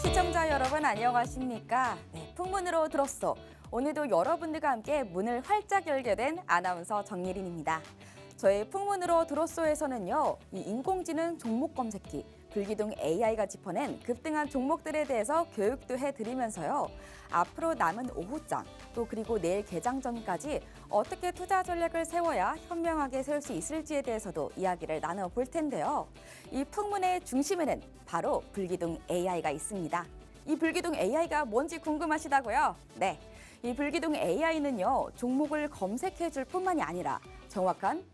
시청자 여러분 안녕하십니까? 네, 풍문으로 들었소. 오늘도 여러분들과 함께 문을 활짝 열게 된 아나운서 정예린입니다. 저희 풍문으로 들었소에서는요, 이 인공지능 종목 검색기, 불기둥 AI가 짚어낸 급등한 종목들에 대해서 교육도 해드리면서요. 앞으로 남은 오후장, 또 그리고 내일 개장 전까지 어떻게 투자 전략을 세워야 현명하게 세울 수 있을지에 대해서도 이야기를 나눠볼 텐데요. 이 풍문의 중심에는 바로 불기둥 AI가 있습니다. 이 불기둥 AI가 뭔지 궁금하시다고요? 네, 이 불기둥 AI는요, 종목을 검색해줄 뿐만이 아니라 정확한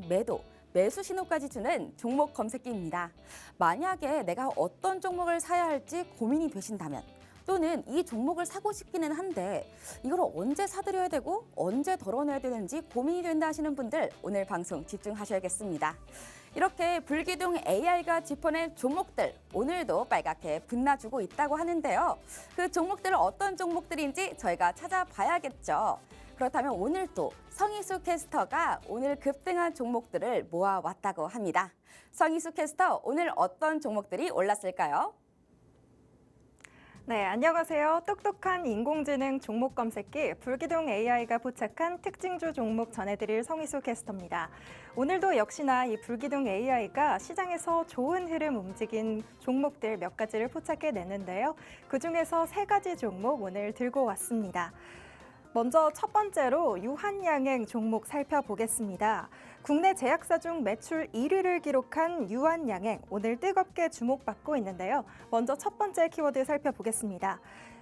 매수 신호까지 주는 종목 검색기입니다. 만약에 내가 어떤 종목을 사야 할지 고민이 되신다면, 또는 이 종목을 사고 싶기는 한데 이걸 언제 사들여야 되고 언제 덜어내야 되는지 고민이 된다 하시는 분들 오늘 방송 집중하셔야겠습니다. 이렇게 불기둥 AI가 짚어낸 종목들 오늘도 빨갛게 빛나주고 있다고 하는데요. 그 종목들은 어떤 종목들인지 저희가 찾아봐야겠죠. 그렇다면 오늘 또 성희수 캐스터가 오늘 급등한 종목들을 모아왔다고 합니다. 성희수 캐스터, 오늘 어떤 종목들이 올랐을까요? 네, 안녕하세요. 똑똑한 인공지능 종목 검색기 불기둥 AI가 포착한 특징주 종목 전해드릴 성희수 캐스터입니다. 오늘도 역시나 이 불기둥 AI가 시장에서 좋은 흐름 움직인 종목들 몇 가지를 포착해냈는데요. 그중에서 3가지 종목 오늘 들고 왔습니다. 먼저 첫 번째로 유한양행 종목 살펴보겠습니다. 국내 제약사 중 매출 1위를 기록한 유한양행, 오늘 뜨겁게 주목받고 있는데요. 먼저 첫 번째 키워드 살펴보겠습니다.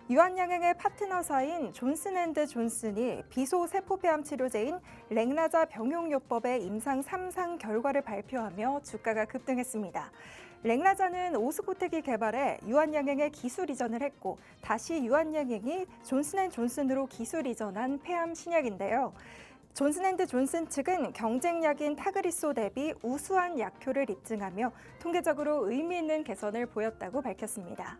유한양행의 파트너사인 존슨앤드존슨이 비소세포폐암 치료제인 렉나자 병용요법의 임상 3상 결과를 발표하며 주가가 급등했습니다. 렉나자는 오스코텍이 개발해 유한양행에 기술 이전을 했고 다시 유한양행이 존슨앤존슨으로 기술 이전한 폐암 신약인데요. 존슨앤드존슨 측은 경쟁약인 타그리소 대비 우수한 약효를 입증하며 통계적으로 의미 있는 개선을 보였다고 밝혔습니다.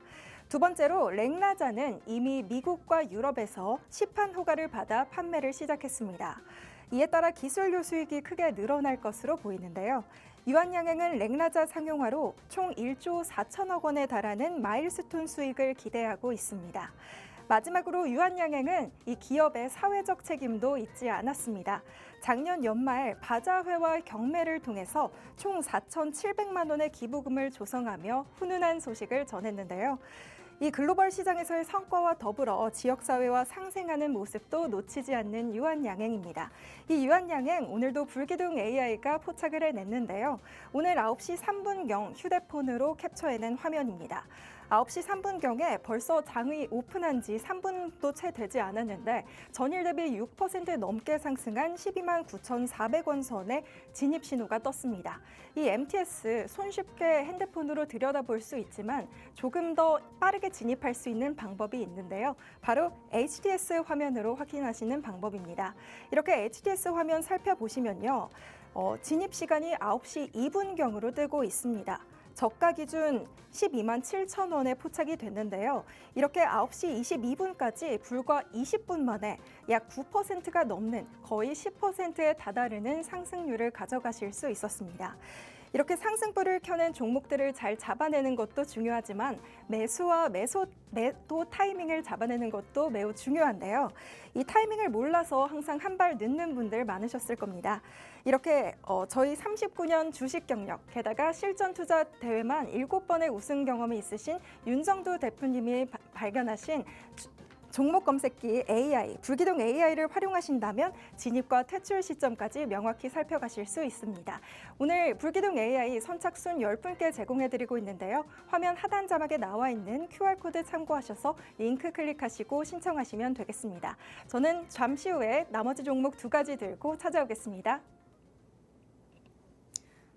두 번째로 렉나자는 이미 미국과 유럽에서 시판 허가를 받아 판매를 시작했습니다. 이에 따라 기술료 수익이 크게 늘어날 것으로 보이는데요. 유한양행은 렉나자 상용화로 총 1조 4천억 원에 달하는 마일스톤 수익을 기대하고 있습니다. 마지막으로 유한양행은 이 기업의 사회적 책임도 잊지 않았습니다. 작년 연말 바자회와 경매를 통해서 총 4,700만 원의 기부금을 조성하며 훈훈한 소식을 전했는데요. 이 글로벌 시장에서의 성과와 더불어 지역사회와 상생하는 모습도 놓치지 않는 유한양행입니다. 이 유한양행 오늘도 불기둥 AI가 포착을 해냈는데요. 오늘 9시 3분경 휴대폰으로 캡처해낸 화면입니다. 9시 3분경에 벌써 장이 오픈한 지 3분도 채 되지 않았는데 전일 대비 6% 넘게 상승한 12만 9,400원 선의 진입 신호가 떴습니다. 이 MTS 손쉽게 핸드폰으로 들여다볼 수 있지만 조금 더 빠르게 진입할 수 있는 방법이 있는데요. 바로 HTS 화면으로 확인하시는 방법입니다. 이렇게 HTS 화면 살펴보시면요. 진입 시간이 9시 2분경으로 뜨고 있습니다. 저가 기준 12만 7천 원에 포착이 됐는데요. 이렇게 9시 22분까지 불과 20분 만에 약 9%가 넘는 거의 10%에 다다르는 상승률을 가져가실 수 있었습니다. 이렇게 상승불을 켜낸 종목들을 잘 잡아내는 것도 중요하지만 매수와 매도 타이밍을 잡아내는 것도 매우 중요한데요. 이 타이밍을 몰라서 항상 한 발 늦는 분들 많으셨을 겁니다. 이렇게 저희 39년 주식 경력, 게다가 실전 투자 대회만 7번의 우승 경험이 있으신 윤정두 대표님이 발견하신 종목 검색기 AI, 불기둥 AI를 활용하신다면 진입과 퇴출 시점까지 명확히 살펴가실 수 있습니다. 오늘 불기둥 AI 선착순 10분께 제공해드리고 있는데요. 화면 하단 자막에 나와 있는 QR코드 참고하셔서 링크 클릭하시고 신청하시면 되겠습니다. 저는 잠시 후에 나머지 종목 2가지 들고 찾아오겠습니다.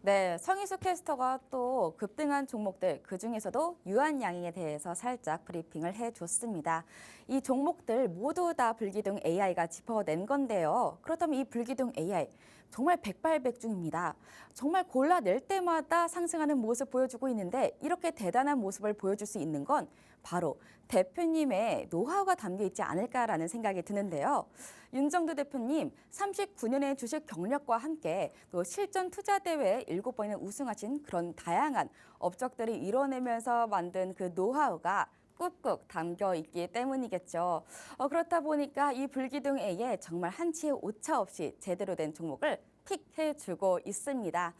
네, 성희수 캐스터가 또 급등한 종목들, 그중에서도 유한양행에 대해서 살짝 브리핑을 해줬습니다. 이 종목들 모두 다 불기둥 AI가 짚어낸 건데요. 그렇다면 이 불기둥 AI, 정말 백발백중입니다. 정말 골라낼 때마다 상승하는 모습 보여주고 있는데 이렇게 대단한 모습을 보여줄 수 있는 건 바로 대표님의 노하우가 담겨 있지 않을까라는 생각이 드는데요. 윤정두 대표님, 39년의 주식 경력과 함께 또 실전 투자 대회 7번이나 우승하신 그런 다양한 업적들을 이뤄내면서 만든 그 노하우가 꾹꾹 담겨 있기 때문이겠죠. 그렇다 보니까 이 불기둥 A에 정말 한치의 오차 없이 제대로 된 종목을 픽해주고 있습니다.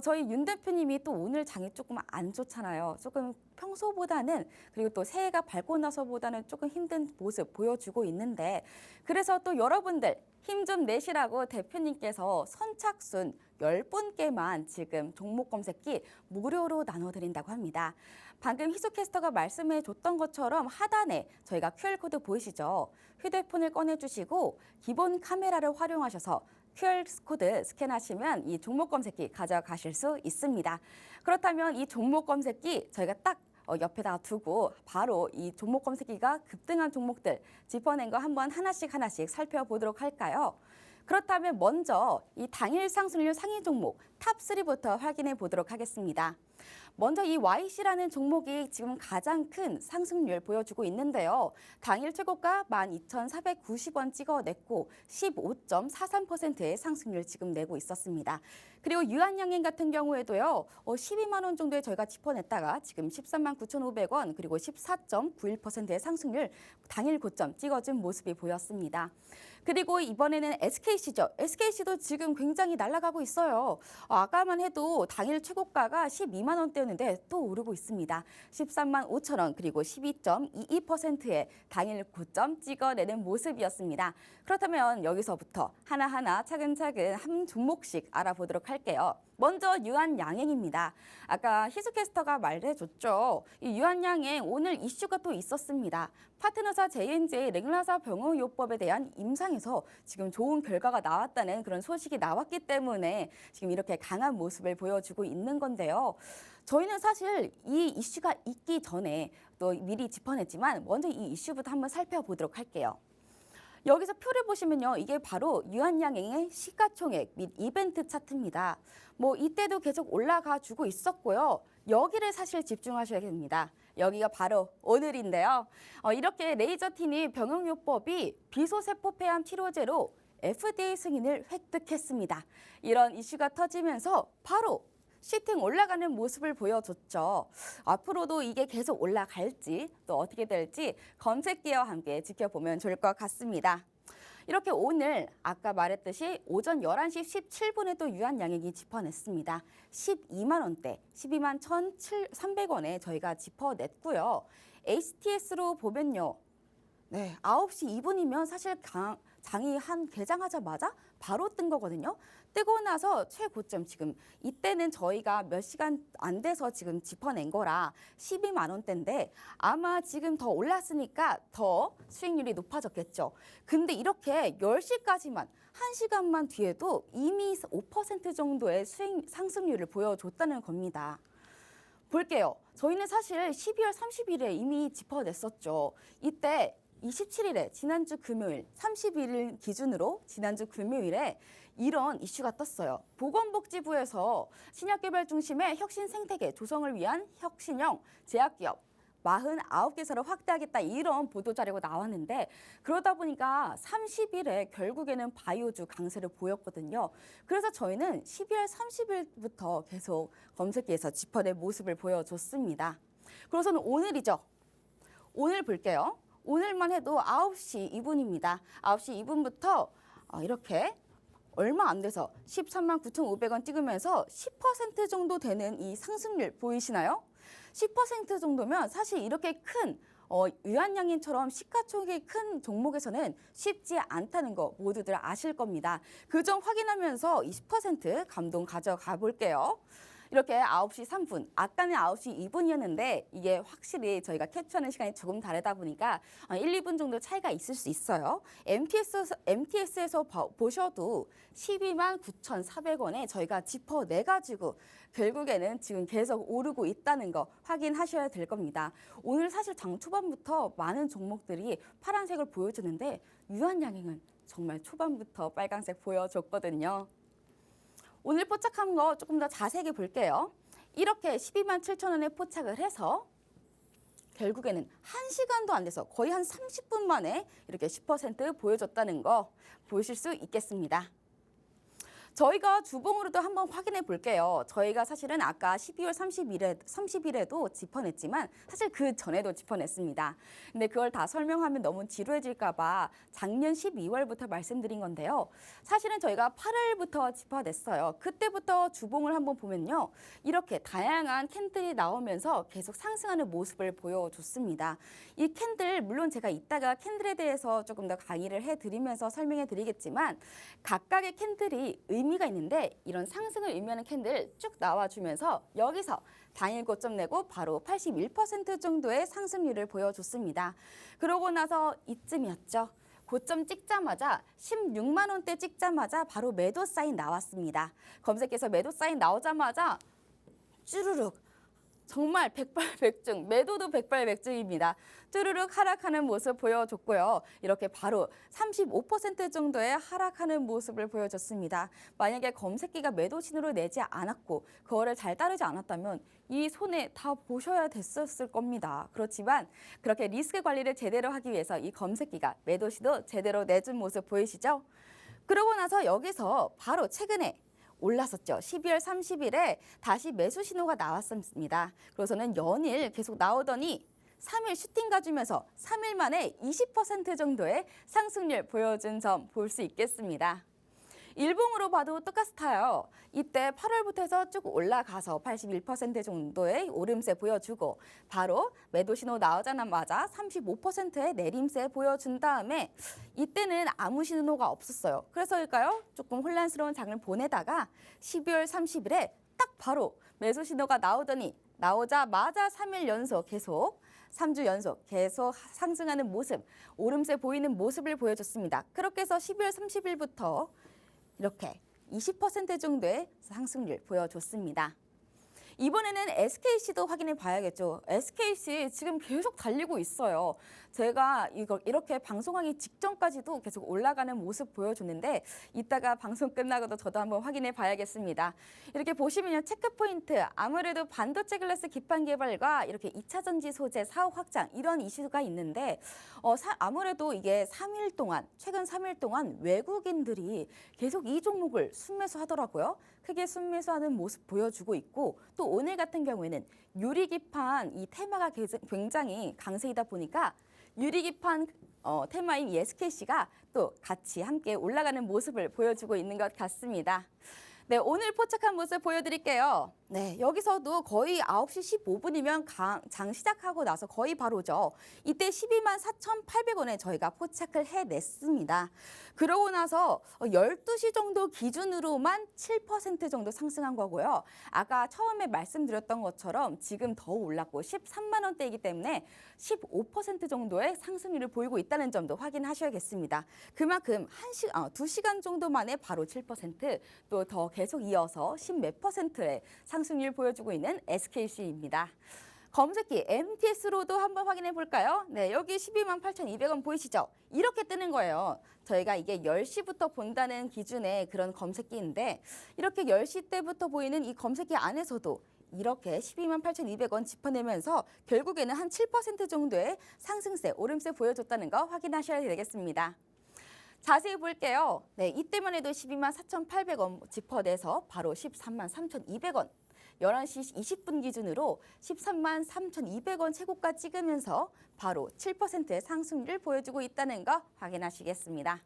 저희 윤 대표님이 또 오늘 장이 조금 안 좋잖아요. 조금 평소보다는 그리고 또 새해가 밝고 나서보다는 조금 힘든 모습 보여주고 있는데 그래서 또 여러분들 힘 좀 내시라고 대표님께서 선착순 10분께만 지금 종목 검색기 무료로 나눠드린다고 합니다. 방금 희수캐스터가 말씀해 줬던 것처럼 하단에 저희가 QR코드 보이시죠? 휴대폰을 꺼내주시고 기본 카메라를 활용하셔서 QR코드 스캔하시면 이 종목 검색기 가져가실 수 있습니다. 그렇다면 이 종목 검색기 저희가 딱 옆에다 두고 바로 이 종목 검색기가 급등한 종목들 짚어낸 거 한번 하나씩 살펴보도록 할까요? 그렇다면 먼저 이 당일 상승률 상위 종목 탑3부터 확인해 보도록 하겠습니다. 먼저 이 YC라는 종목이 지금 가장 큰 상승률 보여주고 있는데요. 당일 최고가 12,490원 찍어냈고 15.43%의 상승률 지금 내고 있었습니다. 그리고 유한양행 같은 경우에도요. 12만 원 정도에 저희가 짚어냈다가 지금 13만 9,500원 그리고 14.91%의 상승률 당일 고점 찍어준 모습이 보였습니다. 그리고 이번에는 SKC죠. SKC도 지금 굉장히 날아가고 있어요. 아까만 해도 당일 최고가가 12만 원대였는데 또 오르고 있습니다. 13만 5천 원 그리고 12.22%의 당일 고점 찍어내는 모습이었습니다. 그렇다면 여기서부터 하나하나 차근차근 한 종목씩 알아보도록 할게요. 먼저 유한양행입니다. 아까 희수캐스터가 말해줬죠. 이 유한양행 오늘 이슈가 또 있었습니다. 파트너사 J&J 랭라사 병호요법에 대한 임상에서 지금 좋은 결과가 나왔다는 그런 소식이 나왔기 때문에 지금 이렇게 강한 모습을 보여주고 있는 건데요. 저희는 사실 이 이슈가 있기 전에 또 미리 짚어냈지만 먼저 이 이슈부터 한번 살펴보도록 할게요. 여기서 표를 보시면요. 이게 바로 유한양행의 시가총액 및 이벤트 차트입니다. 이때도 계속 올라가 주고 있었고요. 여기를 사실 집중하셔야 됩니다. 여기가 바로 오늘인데요. 이렇게 레이저틴이 병용요법이 비소세포 폐암 치료제로 FDA 승인을 획득했습니다. 이런 이슈가 터지면서 바로 시팅 올라가는 모습을 보여줬죠. 앞으로도 이게 계속 올라갈지 또 어떻게 될지 검색기와 함께 지켜보면 좋을 것 같습니다. 이렇게 오늘 아까 말했듯이 오전 11시 17분에도 유한양행이 짚어냈습니다. 12만 원대, 12만 1,300원에 저희가 짚어냈고요. HTS로 보면요. 네, 9시 2분이면 사실 장이 개장하자마자 바로 뜬 거거든요. 뜨고 나서 최고점 지금 이때는 저희가 몇 시간 안 돼서 지금 짚어낸 거라 12만 원대인데 아마 지금 더 올랐으니까 더 수익률이 높아졌겠죠. 근데 이렇게 10시까지만 1시간만 뒤에도 이미 5% 정도의 상승률을 보여줬다는 겁니다. 볼게요. 저희는 사실 12월 30일에 이미 짚어냈었죠. 이때 27일에 지난주 금요일, 31일 기준으로 지난주 금요일에 이런 이슈가 떴어요. 보건복지부에서 신약개발 중심의 혁신 생태계 조성을 위한 혁신형 제약기업 49개사를 확대하겠다 이런 보도자료가 나왔는데 그러다 보니까 30일에 결국에는 바이오주 강세를 보였거든요. 그래서 저희는 12월 30일부터 계속 검색기에서 짚어낸 모습을 보여줬습니다. 그래서는 오늘이죠. 오늘 볼게요. 오늘만 해도 9시 2분입니다. 9시 2분부터 이렇게 얼마 안 돼서 13만 9,500원 찍으면서 10% 정도 되는 이 상승률 보이시나요? 10% 정도면 사실 이렇게 큰 유한양행처럼 시가총액이 큰 종목에서는 쉽지 않다는 거 모두들 아실 겁니다. 그 점 확인하면서 20% 감동 가져가 볼게요. 이렇게 9시 3분, 아까는 9시 2분이었는데 이게 확실히 저희가 캡처하는 시간이 조금 다르다 보니까 1, 2분 정도 차이가 있을 수 있어요. MTS에서 보셔도 12만 9,400원에 저희가 짚어내가지고 결국에는 지금 계속 오르고 있다는 거 확인하셔야 될 겁니다. 오늘 사실 장 초반부터 많은 종목들이 파란색을 보여주는데 유한양행은 정말 초반부터 빨간색 보여줬거든요. 오늘 포착한 거 조금 더 자세히 볼게요. 이렇게 12만 7천 원에 포착을 해서 결국에는 1시간도 안 돼서 거의 한 30분 만에 이렇게 10% 보여줬다는 거 보실 수 있겠습니다. 저희가 주봉으로도 한번 확인해 볼게요. 저희가 사실은 아까 12월 30일에도 짚어냈지만 사실 그 전에도 짚어냈습니다. 근데 그걸 다 설명하면 너무 지루해질까 봐 작년 12월부터 말씀드린 건데요. 사실은 저희가 8월부터 짚어냈어요. 그때부터 주봉을 한번 보면요. 이렇게 다양한 캔들이 나오면서 계속 상승하는 모습을 보여줬습니다. 이 캔들 물론 제가 이따가 캔들에 대해서 조금 더 강의를 해드리면서 설명해 드리겠지만 각각의 캔들이 의미가 있는데 이런 상승을 의미하는 캔들 쭉 나와주면서 여기서 당일 고점 내고 바로 81% 정도의 상승률을 보여줬습니다. 그러고 나서 이쯤이었죠. 고점 찍자마자 16만 원대 찍자마자 바로 매도 사인 나왔습니다. 검색해서 매도 사인 나오자마자 쭈루룩 정말 백발백중, 매도도 백발백중입니다. 쭈루룩 하락하는 모습 보여줬고요. 이렇게 바로 35% 정도의 하락하는 모습을 보여줬습니다. 만약에 검색기가 매도 신호를 내지 않았고 그거를 잘 따르지 않았다면 이 손해 다 보셔야 됐었을 겁니다. 그렇지만 그렇게 리스크 관리를 제대로 하기 위해서 이 검색기가 매도 신호 제대로 내준 모습 보이시죠? 그러고 나서 여기서 바로 최근에 올랐었죠. 12월 30일에 다시 매수 신호가 나왔습니다. 그래서는 연일 계속 나오더니 3일 슈팅 가주면서 3일 만에 20% 정도의 상승률 보여준 점 볼 수 있겠습니다. 일봉으로 봐도 똑같아요. 이때 8월부터 해서 쭉 올라가서 81% 정도의 오름세 보여주고 바로 매도 신호 나오자마자 35%의 내림세 보여준 다음에 이때는 아무 신호가 없었어요. 그래서일까요? 조금 혼란스러운 장을 보내다가 12월 30일에 딱 바로 매수 신호가 나오자마자 3일 연속 계속 3주 연속 계속 상승하는 모습, 오름세 보이는 모습을 보여줬습니다. 그렇게 해서 12월 30일부터 이렇게 20% 정도의 상승률 보여줬습니다. 이번에는 SKC도 확인해 봐야겠죠. SKC 지금 계속 달리고 있어요. 제가 이거 이렇게 방송하기 직전까지도 계속 올라가는 모습 보여줬는데 이따가 방송 끝나고도 저도 한번 확인해 봐야겠습니다. 이렇게 보시면요. 체크포인트 아무래도 반도체 글라스 기판 개발과 이렇게 2차 전지 소재 사업 확장 이런 이슈가 있는데 아무래도 이게 3일 동안 최근 3일 동안 외국인들이 계속 이 종목을 순매수하더라고요. 크게 순매수하는 모습 보여주고 있고 또 오늘 같은 경우에는 유리기판 이 테마가 굉장히 강세이다 보니까 유리기판 테마인 SKC가 또 같이 함께 올라가는 모습을 보여주고 있는 것 같습니다. 네, 오늘 포착한 모습 보여드릴게요. 네, 여기서도 거의 9시 15분이면 장 시작하고 나서 거의 바로죠. 이때 12만 4,800원에 저희가 포착을 해냈습니다. 그러고 나서 12시 정도 기준으로만 7% 정도 상승한 거고요. 아까 처음에 말씀드렸던 것처럼 지금 더 올랐고 13만 원대이기 때문에 15% 정도의 상승률을 보이고 있다는 점도 확인하셔야겠습니다. 그만큼 2시간 정도 만에 바로 7%, 또 더 계속 이어서 10몇 %의 상승률 보여주고 있는 SKC입니다. 검색기 MTS로도 한번 확인해 볼까요? 네, 여기 12만 8,200원 보이시죠? 이렇게 뜨는 거예요. 저희가 이게 10시부터 본다는 기준의 그런 검색기인데 이렇게 10시 때부터 보이는 이 검색기 안에서도 이렇게 12만 8,200원 짚어내면서 결국에는 한 7% 정도의 상승세, 오름세 보여줬다는 거 확인하셔야 되겠습니다. 자세히 볼게요. 네, 이때만 해도 12만 4,800원 짚어내서 바로 13만 3,200원. 11시 20분 기준으로 13만 3,200원 최고가 찍으면서 바로 7%의 상승률을 보여주고 있다는 거 확인하시겠습니다.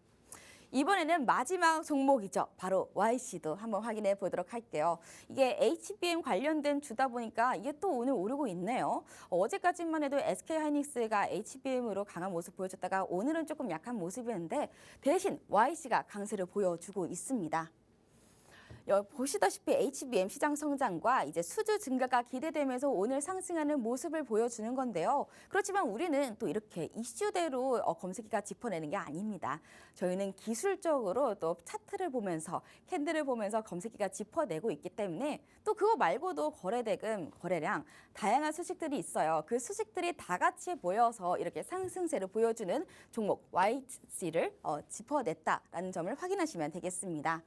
이번에는 마지막 종목이죠. 바로 YC도 한번 확인해 보도록 할게요. 이게 HBM 관련된 주다 보니까 이게 또 오늘 오르고 있네요. 어제까지만 해도 SK하이닉스가 HBM으로 강한 모습 보여줬다가 오늘은 조금 약한 모습이었는데 대신 YC가 강세를 보여주고 있습니다. 보시다시피 HBM 시장 성장과 이제 수주 증가가 기대되면서 오늘 상승하는 모습을 보여주는 건데요. 그렇지만 우리는 또 이렇게 이슈대로 검색기가 짚어내는 게 아닙니다. 저희는 기술적으로 또 차트를 보면서 캔들을 보면서 검색기가 짚어내고 있기 때문에 또 그거 말고도 거래대금, 거래량 다양한 수식들이 있어요. 그 수식들이 다 같이 모여서 이렇게 상승세를 보여주는 종목 YC를 짚어냈다라는 점을 확인하시면 되겠습니다.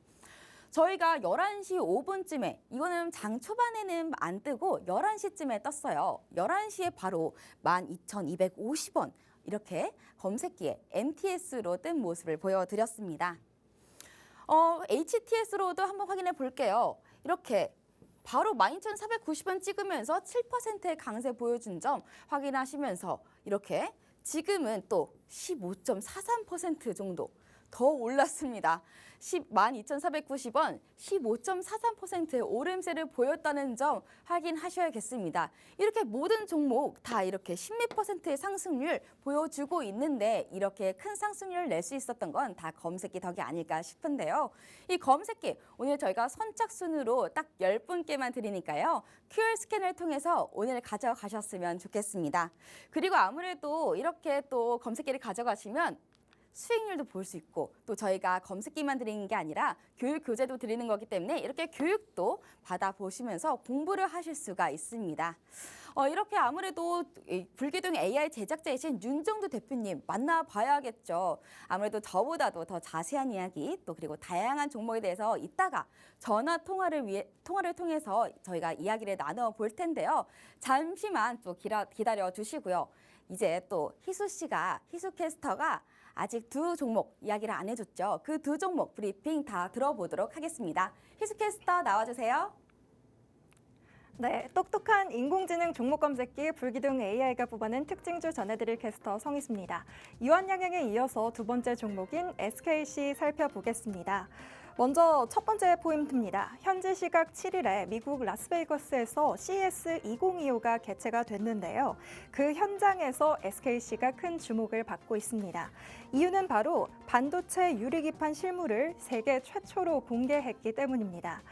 저희가 11시 5분쯤에 이거는 장 초반에는 안 뜨고 11시쯤에 떴어요. 11시에 바로 12,250원 이렇게 검색기에 MTS로 뜬 모습을 보여드렸습니다. HTS로도 한번 확인해 볼게요. 이렇게 바로 12,490원 찍으면서 7%의 강세 보여준 점 확인하시면서 이렇게 지금은 또 15.43% 정도 더 올랐습니다. 12,490원, 15.43%의 오름세를 보였다는 점 확인하셔야겠습니다. 이렇게 모든 종목 다 이렇게 10몇 %의 상승률 보여주고 있는데 이렇게 큰 상승률을 낼 수 있었던 건 다 검색기 덕이 아닐까 싶은데요. 이 검색기 오늘 저희가 선착순으로 딱 10분께만 드리니까요. QR 스캔을 통해서 오늘 가져가셨으면 좋겠습니다. 그리고 아무래도 이렇게 또 검색기를 가져가시면 수익률도 볼 수 있고 또 저희가 검색기만 드리는 게 아니라 교육 교재도 드리는 거기 때문에 이렇게 교육도 받아보시면서 공부를 하실 수가 있습니다. 이렇게 아무래도 이 불기둥 AI 제작자이신 윤정두 대표님 만나봐야겠죠. 아무래도 저보다도 더 자세한 이야기 또 그리고 다양한 종목에 대해서 이따가 전화 통화를 통해서 저희가 이야기를 나눠볼 텐데요. 잠시만 또 기다려 주시고요. 이제 또 희수 캐스터가 아직 두 종목 이야기를 안 해줬죠. 그 두 종목 브리핑 다 들어보도록 하겠습니다. 희수캐스터 나와주세요. 네, 똑똑한 인공지능 종목 검색기 불기둥 AI가 뽑아낸 특징주 전해드릴 캐스터 성희수입니다. 유한양행에 이어서 두 번째 종목인 SKC 살펴보겠습니다. 먼저 첫 번째 포인트입니다. 현지 시각 7일에 미국 라스베이거스에서 CES 2025가 개최가 됐는데요. 그 현장에서 SKC가 큰 주목을 받고 있습니다. 이유는 바로 반도체 유리기판 실물을 세계 최초로 공개했기 때문입니다.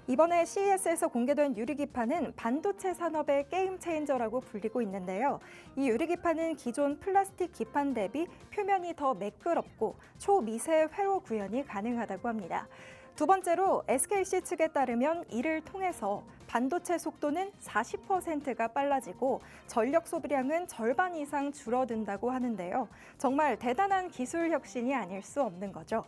이번에 CES에서 공개된 유리기판은 반도체 산업의 게임 체인저라고 불리고 있는데요. 이 유리기판은 기존 플라스틱 기판 대비 표면이 더 매끄럽고 초미세 회로 구현이 가능하다고 합니다. 두 번째로 SKC 측에 따르면 이를 통해서 반도체 속도는 40%가 빨라지고 전력 소비량은 절반 이상 줄어든다고 하는데요. 정말 대단한 기술 혁신이 아닐 수 없는 거죠.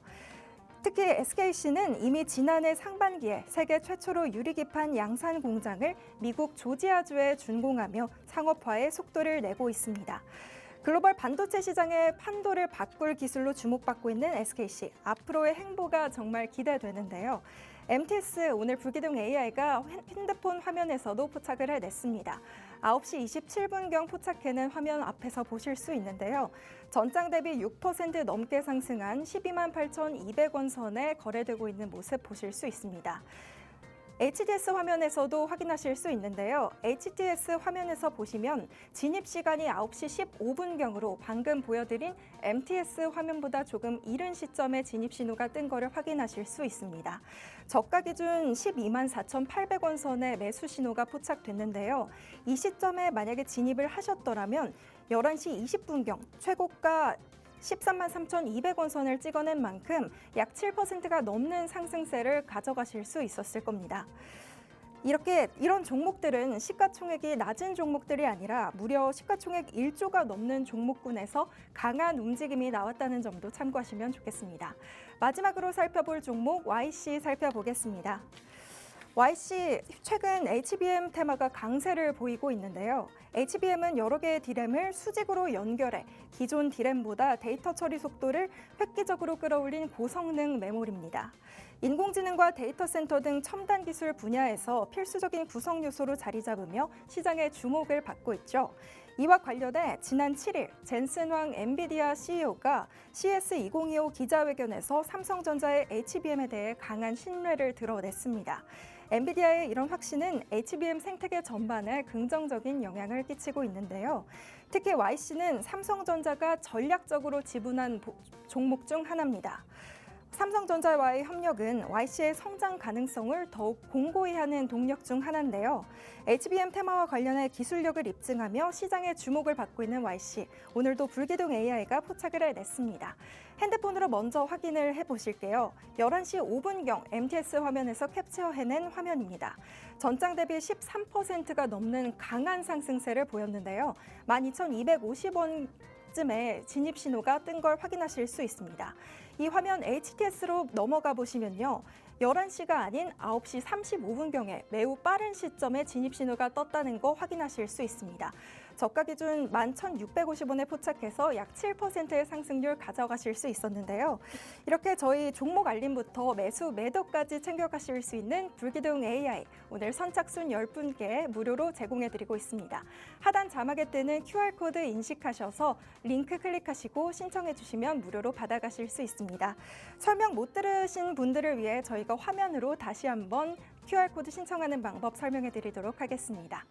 특히 SKC는 이미 지난해 상반기에 세계 최초로 유리기판 양산 공장을 미국 조지아주에 준공하며 상업화에 속도를 내고 있습니다. 글로벌 반도체 시장의 판도를 바꿀 기술로 주목받고 있는 SKC. 앞으로의 행보가 정말 기대되는데요. MTS 오늘 불기둥 AI가 핸드폰 화면에서도 포착을 해냈습니다. 9시 27분경 포착해낸 화면 앞에서 보실 수 있는데요. 전장 대비 6% 넘게 상승한 12만 8,200원 선에 거래되고 있는 모습 보실 수 있습니다. HTS 화면에서도 확인하실 수 있는데요. HTS 화면에서 보시면 진입 시간이 9시 15분경으로 방금 보여드린 MTS 화면보다 조금 이른 시점에 진입 신호가 뜬 거를 확인하실 수 있습니다. 저가 기준 12만 4,800원 선에 매수 신호가 포착됐는데요. 이 시점에 만약에 진입을 하셨더라면 11시 20분경 최고가 13만 3,200원 선을 찍어낸 만큼 약 7%가 넘는 상승세를 가져가실 수 있었을 겁니다. 이런 종목들은 시가총액이 낮은 종목들이 아니라 무려 시가총액 1조가 넘는 종목군에서 강한 움직임이 나왔다는 점도 참고하시면 좋겠습니다. 마지막으로 살펴볼 종목 YC 살펴보겠습니다. YC 최근 HBM 테마가 강세를 보이고 있는데요. HBM은 여러 개의 디램을 수직으로 연결해 기존 디램보다 데이터 처리 속도를 획기적으로 끌어올린 고성능 메모리입니다. 인공지능과 데이터 센터 등 첨단 기술 분야에서 필수적인 구성 요소로 자리 잡으며 시장의 주목을 받고 있죠. 이와 관련해 지난 7일 젠슨황 엔비디아 CEO가 CES 2025 기자회견에서 삼성전자의 HBM에 대해 강한 신뢰를 드러냈습니다. 엔비디아의 이런 확신은 HBM 생태계 전반에 긍정적인 영향을 끼치고 있는데요. 특히 YC는 삼성전자가 전략적으로 지분한 종목 중 하나입니다. 삼성전자와의 협력은 YC의 성장 가능성을 더욱 공고히 하는 동력 중 하나인데요. HBM 테마와 관련해 기술력을 입증하며 시장의 주목을 받고 있는 YC. 오늘도 불기둥 AI가 포착을 해냈습니다. 핸드폰으로 먼저 확인을 해보실게요. 11시 5분경 MTS 화면에서 캡처해낸 화면입니다. 전장 대비 13%가 넘는 강한 상승세를 보였는데요. 12,250원 쯤에 진입 신호가 뜬 걸 확인하실 수 있습니다. 이 화면 HTS로 넘어가 보시면요. 11시가 아닌 9시 35분경에 매우 빠른 시점에 진입 신호가 떴다는 거 확인하실 수 있습니다. 저가 기준 11,650원에 포착해서 약 7%의 상승률 가져가실 수 있었는데요. 이렇게 저희 종목 알림부터 매수 매도까지 챙겨가실 수 있는 불기둥 AI, 오늘 선착순 10분께 무료로 제공해드리고 있습니다. 하단 자막에 뜨는 QR코드 인식하셔서 링크 클릭하시고 신청해주시면 무료로 받아가실 수 있습니다. 설명 못 들으신 분들을 위해 저희가 화면으로 다시 한번 QR코드 신청하는 방법 설명해드리도록 하겠습니다.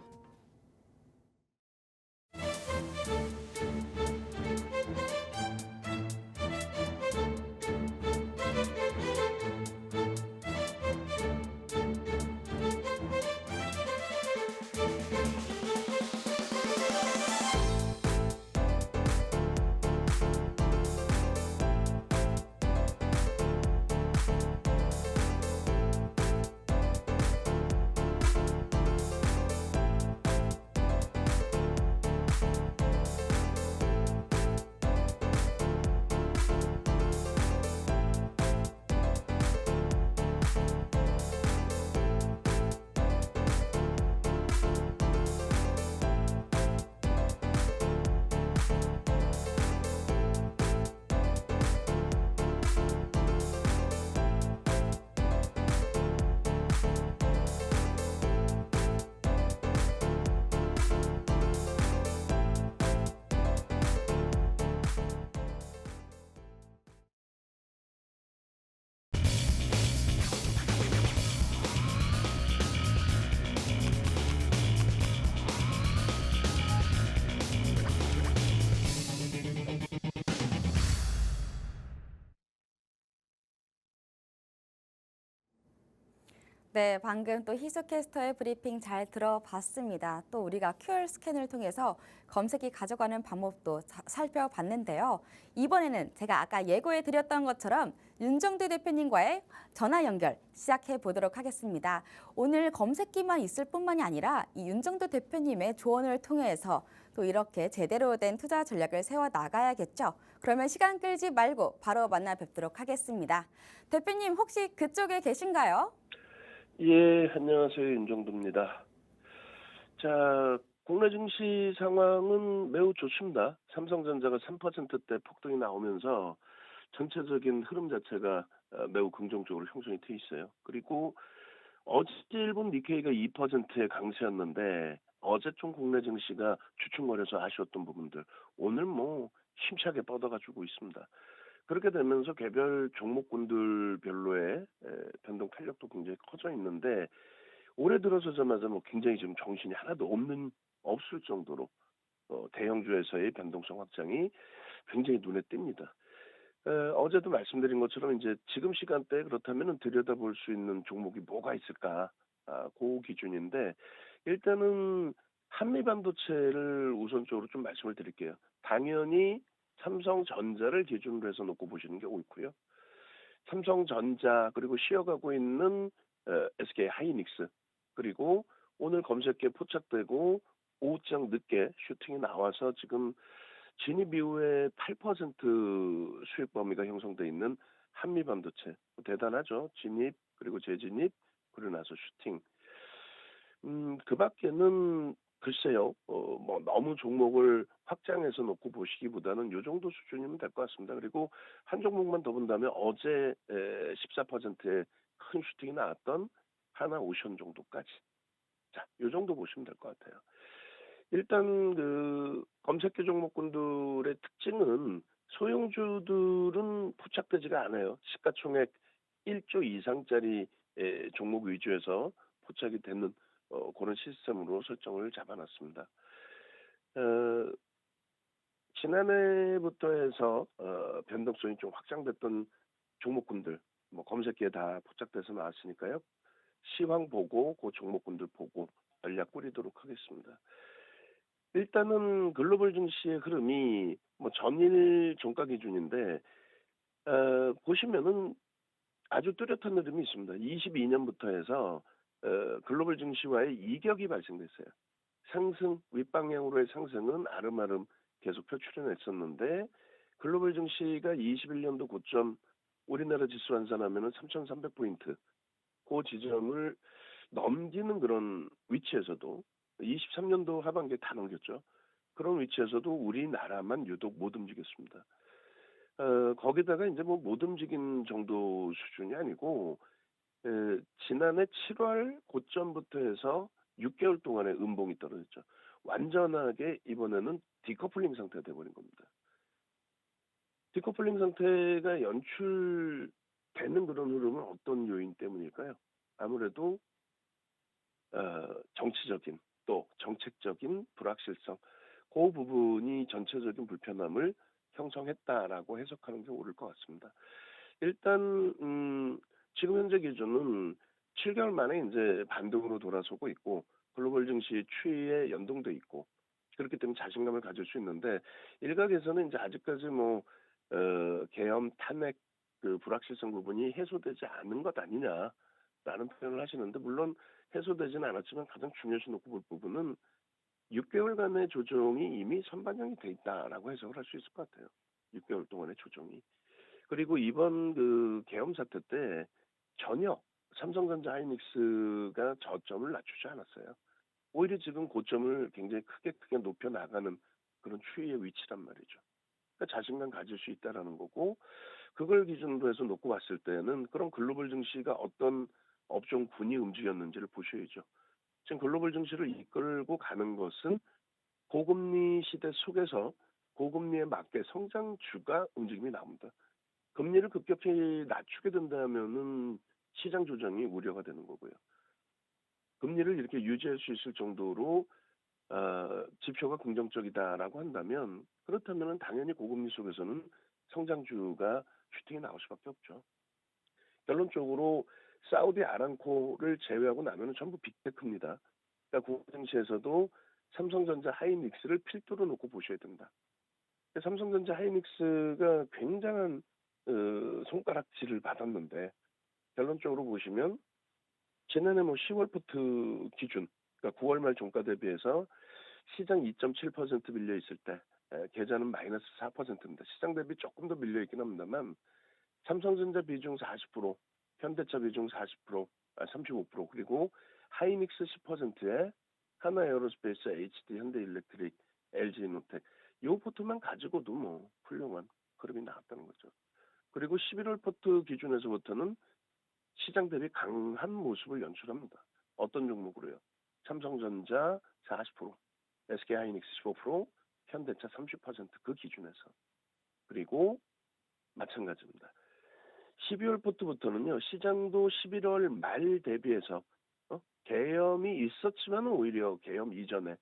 네, 방금 또 희수캐스터의 브리핑 잘 들어봤습니다. 또 우리가 QR 스캔을 통해서 검색이 가져가는 방법도 살펴봤는데요. 이번에는 제가 아까 예고해 드렸던 것처럼 윤정두 대표님과의 전화 연결 시작해 보도록 하겠습니다. 오늘 검색기만 있을 뿐만이 아니라 이 윤정두 대표님의 조언을 통해서 또 이렇게 제대로 된 투자 전략을 세워 나가야겠죠. 그러면 시간 끌지 말고 바로 만나 뵙도록 하겠습니다. 대표님 혹시 그쪽에 계신가요? 예, 안녕하세요. 윤정두입니다. 자, 국내 증시 상황은 매우 좋습니다. 삼성전자가 3%대 폭등이 나오면서 전체적인 흐름 자체가 매우 긍정적으로 형성이 돼 있어요. 그리고 어제 일본 니케이가 2%의 강세였는데 어제 좀 국내 증시가 주춤거려서 아쉬웠던 부분들 오늘 뭐 힘차게 뻗어가지고 있습니다. 그렇게 되면서 개별 종목군들 별로의 변동 탄력도 굉장히 커져 있는데 올해 들어서자마자 뭐 굉장히 지금 정신이 하나도 없을 정도로 대형주에서의 변동성 확장이 굉장히 눈에 띕니다. 어제도 말씀드린 것처럼 이제 지금 시간대에 그렇다면 들여다볼 수 있는 종목이 뭐가 있을까? 그 기준인데 일단은 한미반도체를 우선적으로 좀 말씀을 드릴게요. 당연히 삼성전자를 기준으로 해서 놓고 보시는 게 옳고요. 삼성전자 그리고 쉬어가고 있는 SK 하이닉스 그리고 오늘 검색에 포착되고 오후장 늦게 슈팅이 나와서 지금 진입 이후에 8% 수익 범위가 형성돼 있는 한미반도체 대단하죠. 진입 그리고 재진입 그리고 나서 슈팅. 그 밖에는 글쎄요. 뭐 너무 종목을 확장해서 놓고 보시기보다는 이 정도 수준이면 될 것 같습니다. 그리고 한 종목만 더 본다면 어제 14%의 큰 슈팅이 나왔던 하나오션 정도까지. 자, 이 정도 보시면 될 것 같아요. 일단 그 검색계 종목군들의 특징은 소형주들은 포착되지가 않아요. 시가총액 1조 이상짜리 종목 위주에서 포착이 되는 그런 시스템으로 설정을 잡아놨습니다. 지난해부터 해서 변동성이 좀 확장됐던 종목군들 뭐 검색기에 다 포착돼서 나왔으니까요. 시황 보고 그 종목군들 보고 전략 꾸리도록 하겠습니다. 일단은 글로벌 증시의 흐름이 뭐 전일 종가 기준인데 보시면은 아주 뚜렷한 흐름이 있습니다. 22년부터 해서 글로벌 증시와의 이격이 발생됐어요. 상승 윗방향으로의 상승은 아름아름 계속 표출해냈었는데 글로벌 증시가 21년도 고점 우리나라 지수 환산하면 3,300포인트 그 지점을 넘기는 그런 위치에서도 23년도 하반기에 다 넘겼죠. 그런 위치에서도 우리나라만 유독 못 움직였습니다. 거기다가 이제 뭐 못 움직인 정도 수준이 아니고 지난해 7월 고점부터 해서 6개월 동안의 음봉이 떨어졌죠. 완전하게 이번에는 디커플링 상태가 돼버린 겁니다. 디커플링 상태가 연출되는 그런 흐름은 어떤 요인 때문일까요? 아무래도 정치적인 또 정책적인 불확실성, 그 부분이 전체적인 불편함을 형성했다라고 해석하는 게 옳을 것 같습니다. 일단 지금 현재 기준은 7개월 만에 이제 반등으로 돌아서고 있고 글로벌 증시 추이에 연동돼 있고 그렇기 때문에 자신감을 가질 수 있는데 일각에서는 이제 아직까지 뭐 계엄 탄핵 그 불확실성 부분이 해소되지 않은 것 아니냐라는 표현을 하시는데 물론 해소되지는 않았지만 가장 중요시 놓고 볼 부분은 6개월간의 조정이 이미 선반영이 돼 있다라고 해석을 할 수 있을 것 같아요. 6개월 동안의 조정이. 그리고 이번 그 계엄 사태 때 전혀 삼성전자 하이닉스가 저점을 낮추지 않았어요. 오히려 지금 고점을 굉장히 크게 높여 나가는 그런 추이의 위치란 말이죠. 그러니까 자신감 가질 수 있다라는 거고 그걸 기준으로 해서 놓고 봤을 때는 그런 글로벌 증시가 어떤 업종군이 움직였는지를 보셔야죠. 지금 글로벌 증시를 이끌고 가는 것은 고금리 시대 속에서 고금리에 맞게 성장주가 움직임이 나옵니다. 금리를 급격히 낮추게 된다면은 시장 조정이 우려가 되는 거고요. 금리를 이렇게 유지할 수 있을 정도로 지표가 긍정적이다라고 한다면 그렇다면 당연히 고금리 속에서는 성장주가 슈팅이 나올 수밖에 없죠. 결론적으로 사우디 아람코를 제외하고 나면 전부 빅테크입니다. 그러니까 그 당시에서도 삼성전자 하이닉스를 필두로 놓고 보셔야 된다. 삼성전자 하이닉스가 굉장한 손가락질을 받았는데 결론적으로 보시면 지난해 뭐 10월 포트 기준, 그러니까 9월 말 종가 대비해서 시장 2.7% 밀려 있을 때 계좌는 마이너스 4%입니다. 시장 대비 조금 더 밀려 있긴 합니다만 삼성전자 비중 40%, 현대차 비중 40%, 35% 그리고 하이닉스 10%에 하나에어로스페이스, HD, 현대일렉트릭, LG이노텍 이 포트만 가지고도 뭐 훌륭한 흐름이 나왔다는 거죠. 그리고 11월 포트 기준에서부터는 시장 대비 강한 모습을 연출합니다. 어떤 종목으로요? 삼성전자 40%, SK하이닉스 15%, 현대차 30%그 기준에서. 그리고 마찬가지입니다. 12월 포트부터는요. 시장도 11월 말 대비해서 계엄이 있었지만 오히려 계엄 이전에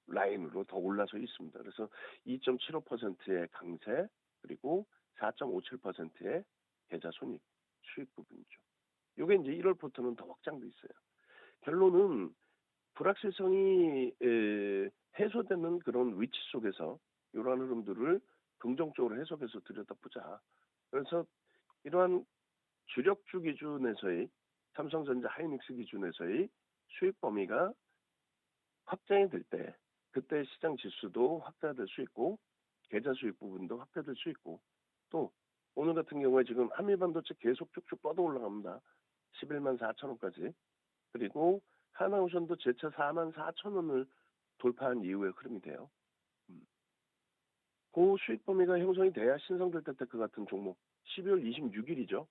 라인으로 더 올라서 있습니다. 그래서 2.75%의 강세 그리고 4.57%의 계좌 손익 수익 부분이죠. 이게 이제 1월 포트는 더 확장돼 있어요. 결론은 불확실성이 해소되는 그런 위치 속에서 이러한 흐름들을 긍정적으로 해석해서 들여다보자. 그래서 이러한 주력주 기준에서의 삼성전자 하이닉스 기준에서의 수익 범위가 확장이 될 때 그때 시장 지수도 확대될 수 있고 계좌 수익 부분도 확대될 수 있고 또 오늘 같은 경우에 지금 한미반도체 계속 쭉쭉 뻗어 올라갑니다. 11만 4천 원까지. 그리고 하나오션도 재차 4만 4천 원을 돌파한 이후의 흐름이 돼요. 그 수익 범위가 형성이 돼야 신성델타테크 같은 종목 12월 26일이죠.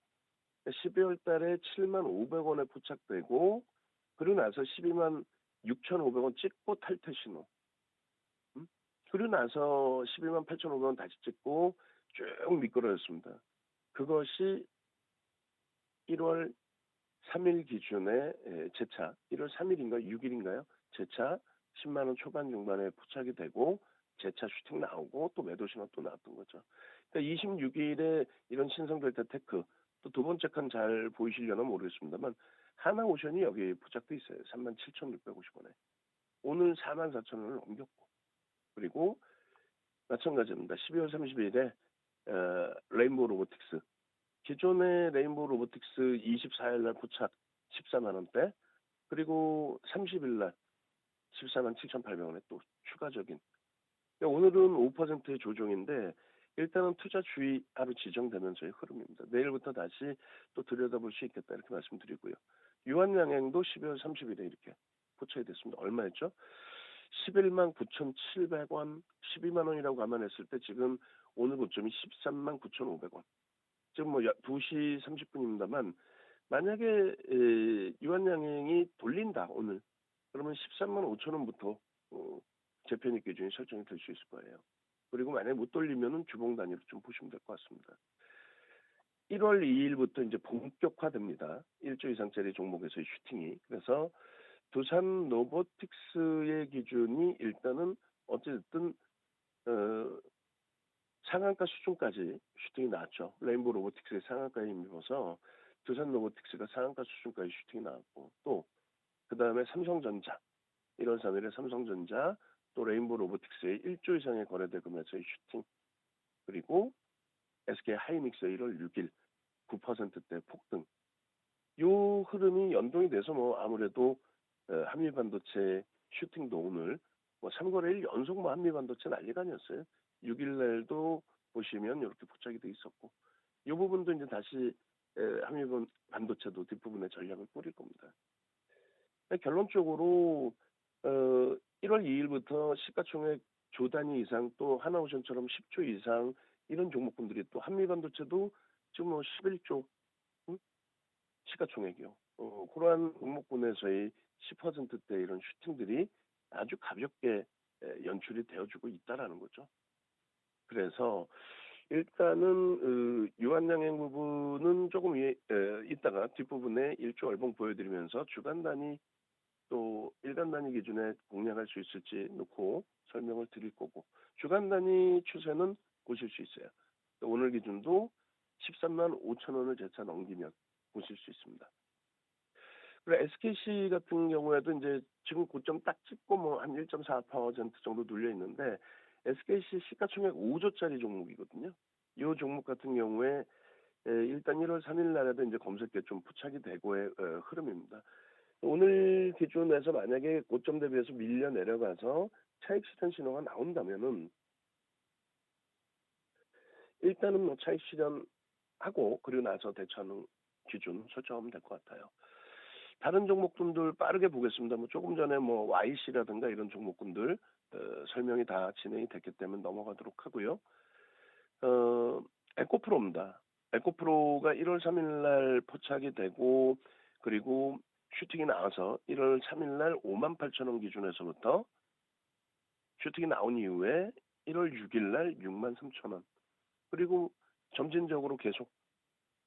12월 달에 7만 500원에 포착되고 그러고 나서 12만 6,500원 찍고 탈퇴 신호. 그리고 나서 12만 8,500원 다시 찍고 쭉 미끄러졌습니다. 그것이 1월 3일 기준에 재차 1월 3일인가 6일인가요? 재차 10만 원 초반 중반에 포착이 되고 재차 슈팅 나오고 또 매도 신호 또 나왔던 거죠. 그러니까 26일에 이런 신성델타테크 또 두 번째 칸 잘 보이시려나 모르겠습니다만 하나오션이 여기 포착돼 있어요. 37,650원에. 오늘 44,000원을 넘겼고 그리고 마찬가지입니다. 12월 30일에 레인보우 로보틱스 기존의 레인보우 로보틱스 24일 날 포착 14만 원대 그리고 30일 날 14만 7,800원에 또 추가적인 오늘은 5%의 조정인데 일단은 투자 주의하로 지정되면서의 흐름입니다. 내일부터 다시 또 들여다볼 수 있겠다 이렇게 말씀드리고요. 유한양행도 12월 30일에 이렇게 포착이 됐습니다. 얼마였죠? 11만 9,700원, 12만 원이라고 감안했을 때 지금 오늘 고점이 13만 9,500원. 지금 뭐 2시 30분입니다만 만약에 유한양행이 돌린다 오늘 그러면 13만 5천 원부터 재편입 기준이 설정이 될 수 있을 거예요. 그리고 만약에 못 돌리면은 주봉 단위로 좀 보시면 될 것 같습니다. 1월 2일부터 이제 본격화됩니다. 1조 이상짜리 종목에서의 슈팅이. 그래서 두산 로보틱스의 기준이 일단은 어쨌든 어, 상한가 수준까지 슈팅이 나왔죠. 레인보우 로보틱스의 상한가에 힘입어서 두산 로보틱스가 상한가 수준까지 슈팅이 나왔고 또 그 다음에 삼성전자 1월 3일에 삼성전자 또 레인보우 로보틱스의 1조 이상의 거래대금에서의 슈팅 그리고 SK 하이닉스의 1월 6일 9%대 폭등 요 흐름이 연동이 돼서 뭐 아무래도 한미반도체 슈팅도 오늘 뭐 3거래일 연속 뭐 한미반도체 난리가 아니었어요. 6일 날도 보시면 이렇게 포착이 돼 있었고 이 부분도 이제 다시 한미반도체도 뒷부분에 전략을 뿌릴 겁니다. 결론적으로 1월 2일부터 시가총액 조 단위 이상 또 하나오션처럼 10조 이상 이런 종목군들이 또 한미반도체도 지금 뭐 11조 시가총액이요. 그러한 종목군에서의 10%대 이런 슈팅들이 아주 가볍게 연출이 되어주고 있다라는 거죠. 그래서 일단은 유한양행 부분은 조금 위에 이따가 뒷부분에 1조 얼봉 보여드리면서 주간 단위 또 일간 단위 기준에 공략할 수 있을지 놓고 설명을 드릴 거고 주간 단위 추세는 보실 수 있어요. 오늘 기준도 13만 5천 원을 재차 넘기면 보실 수 있습니다. 그리고 SKC 같은 경우에도 이제 지금 고점 딱 찍고 뭐 한 1.4% 정도 눌려 있는데 SKC 시가총액 5조짜리 종목이거든요. 이 종목 같은 경우에 일단 1월 3일 날에도 이제 검색에 좀 부착이 되고의 흐름입니다. 오늘 기준에서 만약에 고점 대비해서 밀려 내려가서 차익 실현 신호가 나온다면은 일단은 뭐 차익 실현하고 그리고 나서 대처하는 기준 설정하면 될 것 같아요. 다른 종목군들 빠르게 보겠습니다. 뭐 조금 전에 뭐 YC라든가 이런 종목군들 설명이 다 진행이 됐기 때문에 넘어가도록 하고요. 에코프로입니다. 에코프로가 1월 3일 날 포착이 되고 그리고 슈팅이 나와서 1월 3일 날 5만 8천 원 기준에서부터 슈팅이 나온 이후에 1월 6일 날 6만 3천 원 그리고 점진적으로 계속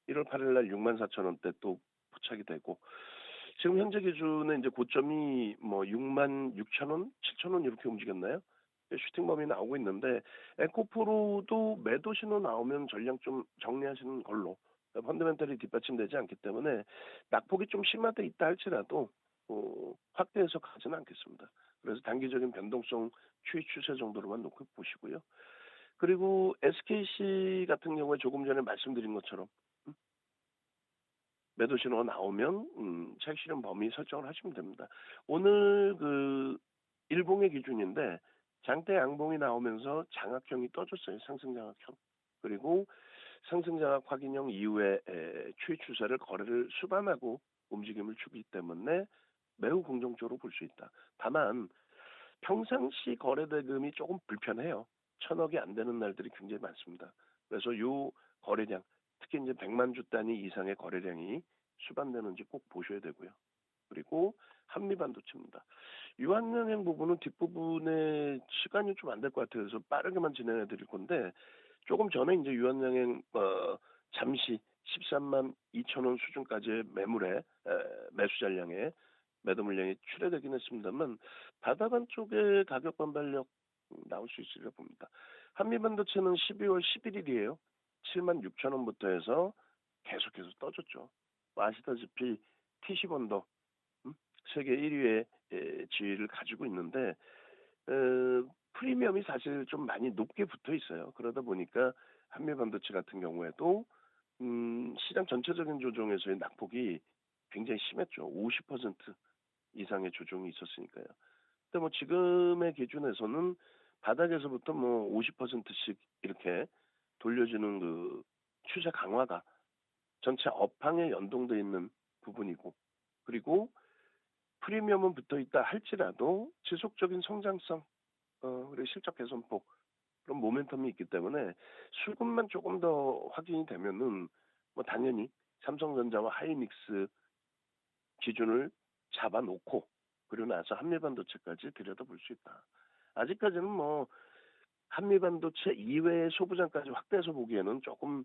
1월 8일 날 6만 4천 원대 또 포착이 되고 지금 현재 기준에 이제 고점이 뭐 6만 6천 원, 7천 원 이렇게 움직였나요? 슈팅 범위 나오고 있는데 에코프로도 매도 신호 나오면 전량 좀 정리하시는 걸로 펀더멘털이 뒷받침되지 않기 때문에 낙폭이 좀 심화돼 있다 할지라도 확대해서 가지는 않겠습니다. 그래서 단기적인 변동성 추이 추세 정도로만 놓고 보시고요. 그리고 SKC 같은 경우에 조금 전에 말씀드린 것처럼 매도 신호가 나오면 차익 실현 범위 설정을 하시면 됩니다. 오늘 그 일봉의 기준인데 장대 양봉이 나오면서 장악형이 떠졌어요. 상승 장악형. 그리고 상승 장악 확인형 이후에 추이 추세를 거래를 수반하고 움직임을 주기 때문에 매우 긍정적으로 볼 수 있다. 다만 평상시 거래대금이 조금 불편해요. 1,000억이 안 되는 날들이 굉장히 많습니다. 그래서 요 거래량 특히 이제 100만 주 단위 이상의 거래량이 수반되는지 꼭 보셔야 되고요. 그리고 한미반도체입니다. 유한양행 부분은 뒷부분에 시간이 좀 안 될 것 같아요. 그래서 빠르게만 진행해 드릴 건데 조금 전에 이제 유한양행 잠시 13만 2천 원 수준까지의 매물에 매수 잔량에 매도 물량이 출회되긴 했습니다만 바닥 안쪽에 가격 반발력 나올 수 있으리라 봅니다. 한미반도체는 12월 11일이에요. 7만 6천 원부터 해서 계속해서 떠졌죠. 아시다시피 T10원도 세계 1위의 지위를 가지고 있는데 프리미엄이 사실 좀 많이 높게 붙어 있어요. 그러다 보니까 한미반도체 같은 경우에도 시장 전체적인 조정에서의 낙폭이 굉장히 심했죠. 50% 이상의 조정이 있었으니까요. 근데 뭐 지금의 기준에서는 바닥에서부터 뭐 50%씩 이렇게 돌려주는 그 추세 강화가 전체 업황에 연동돼 있는 부분이고, 그리고 프리미엄은 붙어 있다 할지라도 지속적인 성장성, 그리고 실적 개선폭, 그런 모멘텀이 있기 때문에 수급만 조금 더 확인이 되면은 뭐 당연히 삼성전자와 하이닉스 기준을 잡아놓고 그리고 나서 한미반도체까지 들여다볼 수 있다. 아직까지는 뭐 한미반도체 이외의 소부장까지 확대해서 보기에는 조금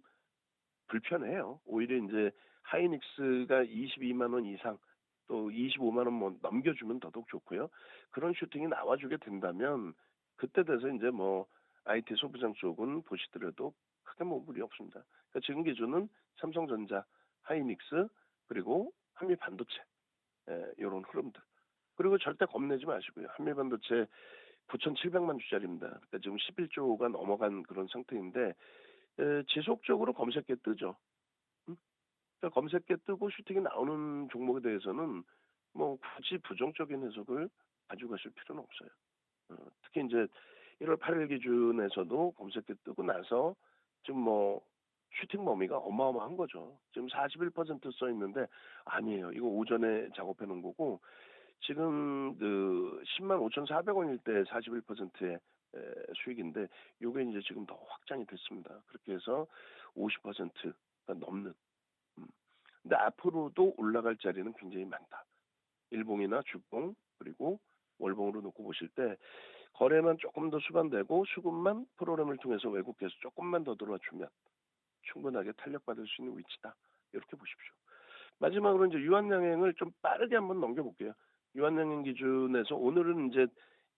불편해요. 오히려 이제 하이닉스가 22만 원 이상 또 25만 원 뭐 넘겨주면 더더욱 좋고요. 그런 슈팅이 나와주게 된다면 그때 돼서 이제 뭐 IT 소부장 쪽은 보시더라도 크게 뭐 무리 없습니다. 그러니까 지금 기준은 삼성전자, 하이닉스 그리고 한미 반도체 이런 흐름들. 그리고 절대 겁내지 마시고요. 한미 반도체 9,700만 주짜리입니다. 그러니까 지금 11조가 넘어간 그런 상태인데 지속적으로 검색에 뜨죠. 음? 그러니까 검색에 뜨고 슈팅이 나오는 종목에 대해서는 뭐 굳이 부정적인 해석을 가져가실 필요는 없어요. 특히 이제 1월 8일 기준에서도 검색에 뜨고 나서 지금 뭐 슈팅 범위가 어마어마한 거죠. 지금 41%써 있는데 아니에요. 이거 오전에 작업해 놓은 거고 지금 그 10만 5,400원일 때 41%의 수익인데 요게 이제 지금 더 확장이 됐습니다. 그렇게 해서 50%가 넘는. 음. 근데 앞으로도 올라갈 자리는 굉장히 많다. 일봉이나 주봉 그리고 월봉으로 놓고 보실 때 거래만 조금 더 수반되고 수급만 프로그램을 통해서 외국에서 조금만 더 들어와주면 충분하게 탄력받을 수 있는 위치다. 이렇게 보십시오. 마지막으로 이제 유한양행을 좀 빠르게 한번 넘겨볼게요. 유한양행 기준에서 오늘은 이제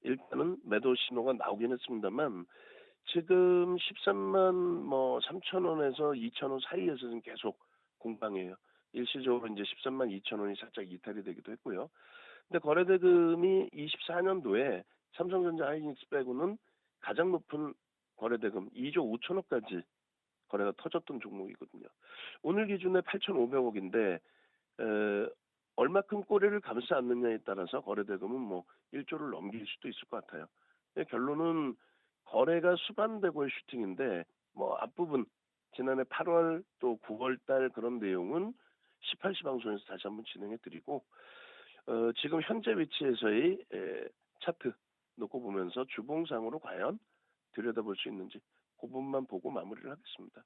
일단은 매도 신호가 나오긴 했습니다만 지금 13만 뭐 3천 원에서 2천 원 사이에서 는 계속 공방이에요. 일시적으로 이제 13만 2천 원이 살짝 이탈이 되기도 했고요. 근데 거래대금이 24년도에 삼성전자 하이닉스 빼고는 가장 높은 거래대금 2조 5천억까지 거래가 터졌던 종목이거든요. 오늘 기준에 8,500억인데 얼마큼 꼬리를 감싸 안느냐에 따라서 거래대금은 뭐 1조를 넘길 수도 있을 것 같아요. 결론은 거래가 수반되고의 슈팅인데 뭐 앞부분 지난해 8월 또 9월 달 그런 내용은 18시 방송에서 다시 한번 진행해 드리고 지금 현재 위치에서의 차트 놓고 보면서 주봉상으로 과연 들여다볼 수 있는지 그 부분만 보고 마무리를 하겠습니다.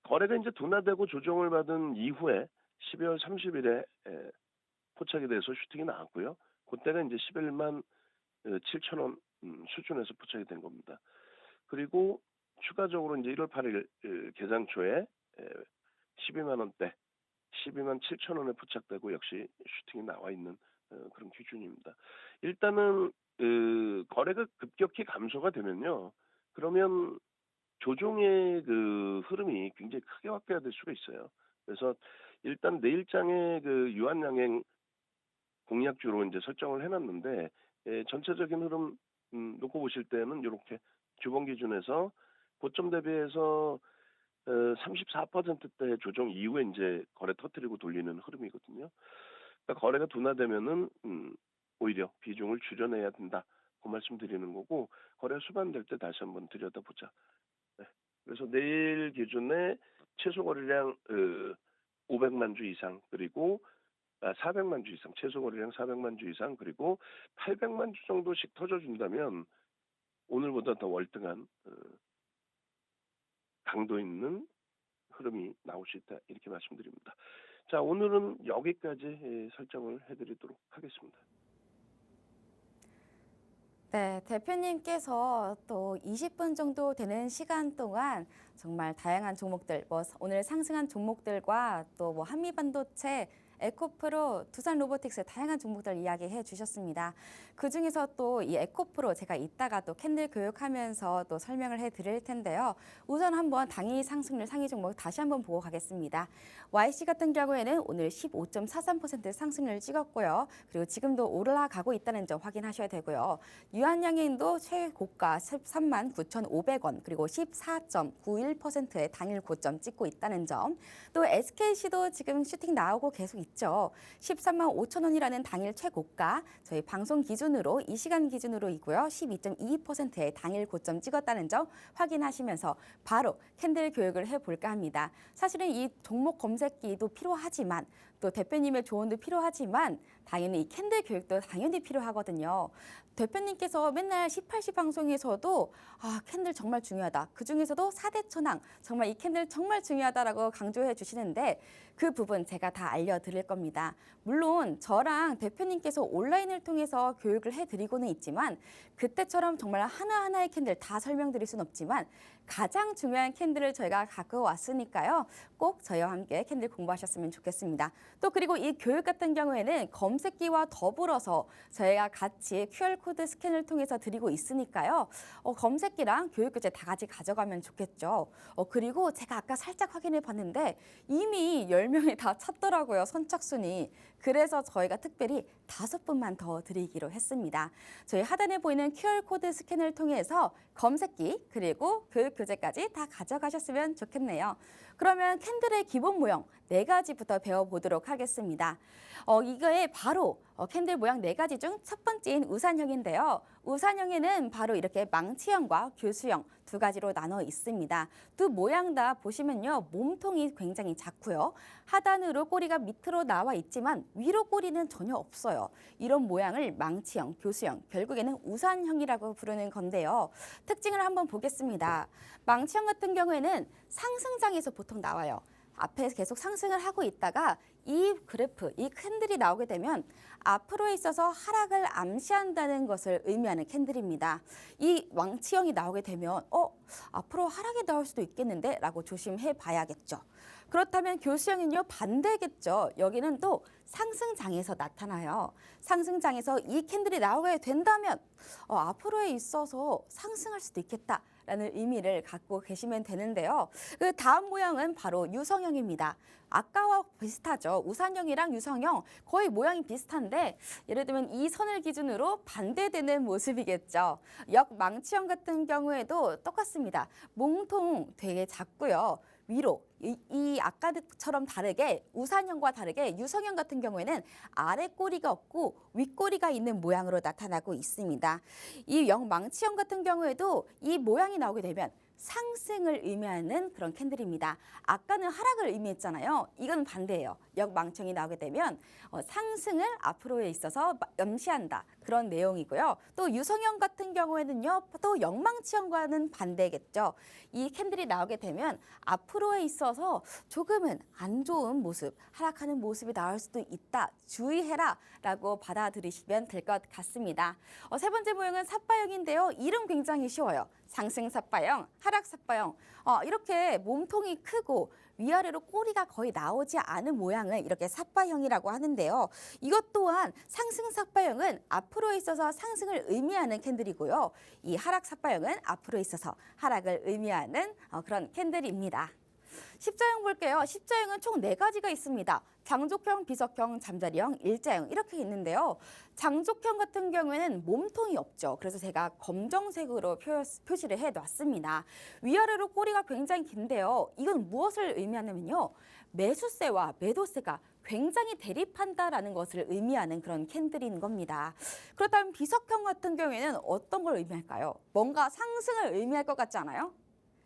거래가 이제 둔화되고 조정을 받은 이후에 12월 30일에 포착이 돼서 슈팅이 나왔고요. 그때가 이제 11만 7천 원 수준에서 포착이 된 겁니다. 그리고 추가적으로 이제 1월 8일 개장 초에 12만 원대, 12만 7천 원에 포착되고 역시 슈팅이 나와 있는 그런 기준입니다. 일단은 거래가 급격히 감소가 되면요. 그러면 조종의 그 흐름이 굉장히 크게 확대될 수가 있어요. 그래서 일단 내일장에 그 유한양행 공략주로 이제 설정을 해놨는데 전체적인 흐름 놓고 보실 때는 이렇게 주봉 기준에서 고점 대비해서 34%대 조정 이후에 이제 거래 터뜨리고 돌리는 흐름이거든요. 그러니까 거래가 둔화되면은 오히려 비중을 줄여내야 된다. 그 말씀 드리는 거고 거래 수반될 때 다시 한번 들여다보자. 네. 그래서 내일 기준에 최소 거래량 500만 주 이상 그리고 400만 주 이상 최소 거래량 400만 주 이상 그리고 800만 주 정도씩 터져준다면 오늘보다 더 월등한 강도 있는 흐름이 나올 수 있다 이렇게 말씀드립니다. 자 오늘은 여기까지 설정을 해드리도록 하겠습니다. 네, 대표님께서 또 20분 정도 되는 시간 동안 정말 다양한 종목들, 뭐 오늘 상승한 종목들과 또 뭐 한미반도체, 에코프로, 두산로보틱스 다양한 종목들 이야기해 주셨습니다. 그 중에서 또 이 에코프로 제가 이따가 또 캔들 교육하면서 또 설명을 해 드릴 텐데요. 우선 한번 당일 상승률 상위 종목 다시 한번 보고 가겠습니다. YC 같은 경우에는 오늘 15.43% 상승률을 찍었고요. 그리고 지금도 올라가고 있다는 점 확인하셔야 되고요. 유한양행도 최고가 13만 9,500원 그리고 14.91%의 당일 고점 찍고 있다는 점. 또 SKC도 지금 슈팅 나오고 계속 있죠. 13만 5천 원이라는 당일 최고가, 저희 방송 기준으로 이 시간 기준으로이고요. 12.22%의 당일 고점 찍었다는 점 확인하시면서 바로 캔들 교육을 해볼까 합니다. 사실은 이 종목 검색기도 필요하지만 또 대표님의 조언도 필요하지만 당연히 이 캔들 교육도 당연히 필요하거든요. 대표님께서 맨날 18시 방송에서도 캔들 정말 중요하다. 그중에서도 4대 천왕, 정말 이 캔들 정말 중요하다라고 강조해 주시는데 그 부분 제가 다 알려드릴 겁니다. 물론 저랑 대표님께서 온라인을 통해서 교육을 해드리고는 있지만 그때처럼 정말 하나하나의 캔들 다 설명드릴 수는 없지만 가장 중요한 캔들을 저희가 갖고 왔으니까요. 꼭 저희와 함께 캔들 공부하셨으면 좋겠습니다. 또 그리고 이 교육 같은 경우에는 검색기와 더불어서 저희가 같이 QR코드 스캔을 통해서 드리고 있으니까요. 검색기랑 교육교재 다 같이 가져가면 좋겠죠. 그리고 제가 아까 살짝 확인해 봤는데 이미 10명이 다 찼더라고요. 선착순이. 그래서 저희가 특별히 5분만 더 드리기로 했습니다. 저희 하단에 보이는 QR코드 스캔을 통해서 검색기 그리고 교육교재까지 다 가져가셨으면 좋겠네요. 그러면 캔들의 기본 모형 4가지부터 배워보도록 하겠습니다. 이거에 바로 캔들 모양 4가지 중 첫 번째인 우산형인데요. 우산형에는 바로 이렇게 망치형과 교수형 2가지로 나눠 있습니다. 두 모양 다 보시면요. 몸통이 굉장히 작고요. 하단으로 꼬리가 밑으로 나와 있지만 위로 꼬리는 전혀 없어요. 이런 모양을 망치형, 교수형, 결국에는 우산형이라고 부르는 건데요. 특징을 한번 보겠습니다. 망치형 같은 경우에는 상승장에서 보통 나와요. 앞에 계속 상승을 하고 있다가 이 그래프, 이 캔들이 나오게 되면 앞으로에 있어서 하락을 암시한다는 것을 의미하는 캔들입니다. 이 망치형이 나오게 되면 앞으로 하락이 나올 수도 있겠는데 라고 조심해 봐야겠죠. 그렇다면 교수형은요 반대겠죠. 여기는 또 상승장에서 나타나요. 상승장에서 이 캔들이 나오게 된다면 앞으로에 있어서 상승할 수도 있겠다. 라는 의미를 갖고 계시면 되는데요. 그 다음 모양은 바로 유성형입니다. 아까와 비슷하죠. 우산형이랑 유성형 거의 모양이 비슷한데 예를 들면 이 선을 기준으로 반대되는 모습이겠죠. 역망치형 같은 경우에도 똑같습니다. 몸통 되게 작고요. 위로 이 아까처럼 다르게 우산형과 다르게 유성형 같은 경우에는 아래 꼬리가 없고 윗꼬리가 있는 모양으로 나타나고 있습니다. 이 역망치형 같은 경우에도 이 모양이 나오게 되면 상승을 의미하는 그런 캔들입니다. 아까는 하락을 의미했잖아요. 이건 반대예요. 역망치형이 나오게 되면 상승을 앞으로에 있어서 암시한다. 그런 내용이고요. 또 유성형 같은 경우에는요. 또 역망치형과는 반대겠죠. 이 캔들이 나오게 되면 앞으로에 있어서 조금은 안 좋은 모습, 하락하는 모습이 나올 수도 있다. 주의해라 라고 받아들이시면 될 것 같습니다. 세 번째 모형은 삿바형인데요. 이름 굉장히 쉬워요. 상승 삿바형, 하락 삿바형. 이렇게 몸통이 크고 위아래로 꼬리가 거의 나오지 않은 모양을 이렇게 삿바형이라고 하는데요. 이것 또한 상승 삿바형은 앞으로에 있어서 상승을 의미하는 캔들이고요. 이 하락 삿바형은 앞으로에 있어서 하락을 의미하는 그런 캔들입니다. 십자형 볼게요. 십자형은 총 4가지가 있습니다. 장족형, 비석형, 잠자리형, 일자형 이렇게 있는데요. 장족형 같은 경우에는 몸통이 없죠. 그래서 제가 검정색으로 표시를 해놨습니다. 위아래로 꼬리가 굉장히 긴데요. 이건 무엇을 의미하냐면요. 매수세와 매도세가 굉장히 대립한다라는 것을 의미하는 그런 캔들인 겁니다. 그렇다면 비석형 같은 경우에는 어떤 걸 의미할까요? 뭔가 상승을 의미할 것 같지 않아요?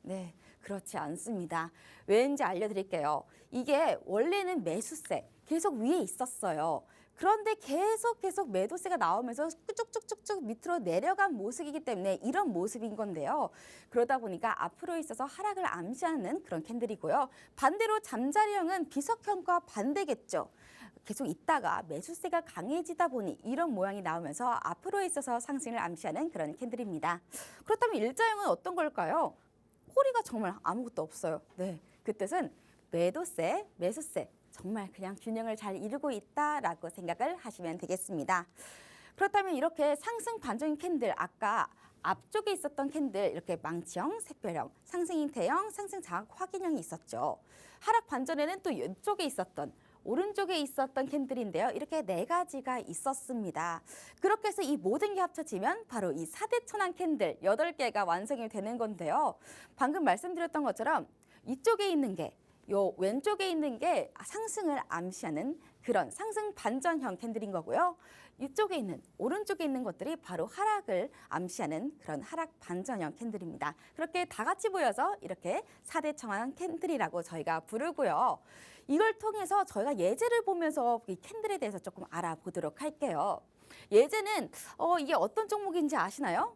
네. 그렇지 않습니다. 왠지 알려드릴게요. 이게 원래는 매수세 계속 위에 있었어요. 그런데 계속 매도세가 나오면서 쭉쭉쭉쭉 밑으로 내려간 모습이기 때문에 이런 모습인 건데요. 그러다 보니까 앞으로 있어서 하락을 암시하는 그런 캔들이고요. 반대로 잠자리형은 비석형과 반대겠죠. 계속 있다가 매수세가 강해지다 보니 이런 모양이 나오면서 앞으로 있어서 상승을 암시하는 그런 캔들입니다. 그렇다면 일자형은 어떤 걸까요? 꼬리가 정말 아무것도 없어요. 네, 그 뜻은 매도세, 매수세 정말 그냥 균형을 잘 이루고 있다라고 생각을 하시면 되겠습니다. 그렇다면 이렇게 상승 반전인 캔들 아까 앞쪽에 있었던 캔들 이렇게 망치형, 샛별형, 상승 인태형, 상승 장악 확인형이 있었죠. 하락 반전에는 또 왼쪽에 있었던 오른쪽에 있었던 캔들인데요. 이렇게 4가지가 있었습니다. 그렇게 해서 이 모든 게 합쳐지면 바로 이 4대 천왕 캔들 8개가 완성이 되는 건데요. 방금 말씀드렸던 것처럼 이쪽에 있는 게 요 왼쪽에 있는 게 상승을 암시하는 그런 상승 반전형 캔들인 거고요. 이쪽에 있는 오른쪽에 있는 것들이 바로 하락을 암시하는 그런 하락 반전형 캔들입니다. 그렇게 다 같이 보여서 이렇게 4대 청환 캔들이라고 저희가 부르고요. 이걸 통해서 저희가 예제를 보면서 이 캔들에 대해서 조금 알아보도록 할게요. 예제는 이게 어떤 종목인지 아시나요?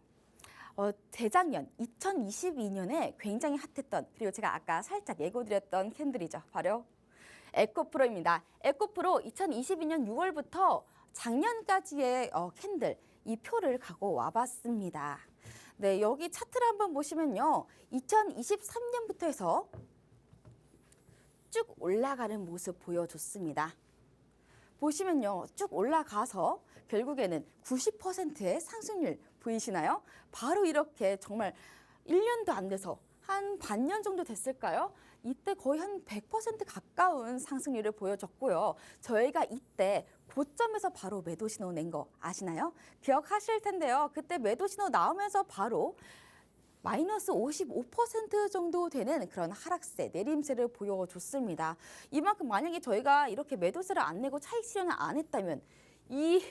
재작년 2022년에 굉장히 핫했던, 그리고 제가 아까 살짝 예고드렸던 캔들이죠. 바로 에코프로입니다. 에코프로 2022년 6월부터 작년까지의 캔들, 이 표를 갖고 와봤습니다. 네, 여기 차트를 한번 보시면요. 2023년부터 해서 쭉 올라가는 모습 보여줬습니다. 보시면요. 쭉 올라가서 결국에는 90%의 상승률 보이시나요? 바로 이렇게 정말 1년도 안 돼서 한 반년 정도 됐을까요? 이때 거의 한 100% 가까운 상승률을 보여줬고요. 저희가 이때 고점에서 바로 매도 신호 낸 거 아시나요? 기억하실 텐데요. 그때 매도 신호 나오면서 바로 마이너스 55% 정도 되는 그런 하락세, 내림세를 보여줬습니다. 이만큼 만약에 저희가 이렇게 매도세를 안 내고 차익 실현을 안 했다면 이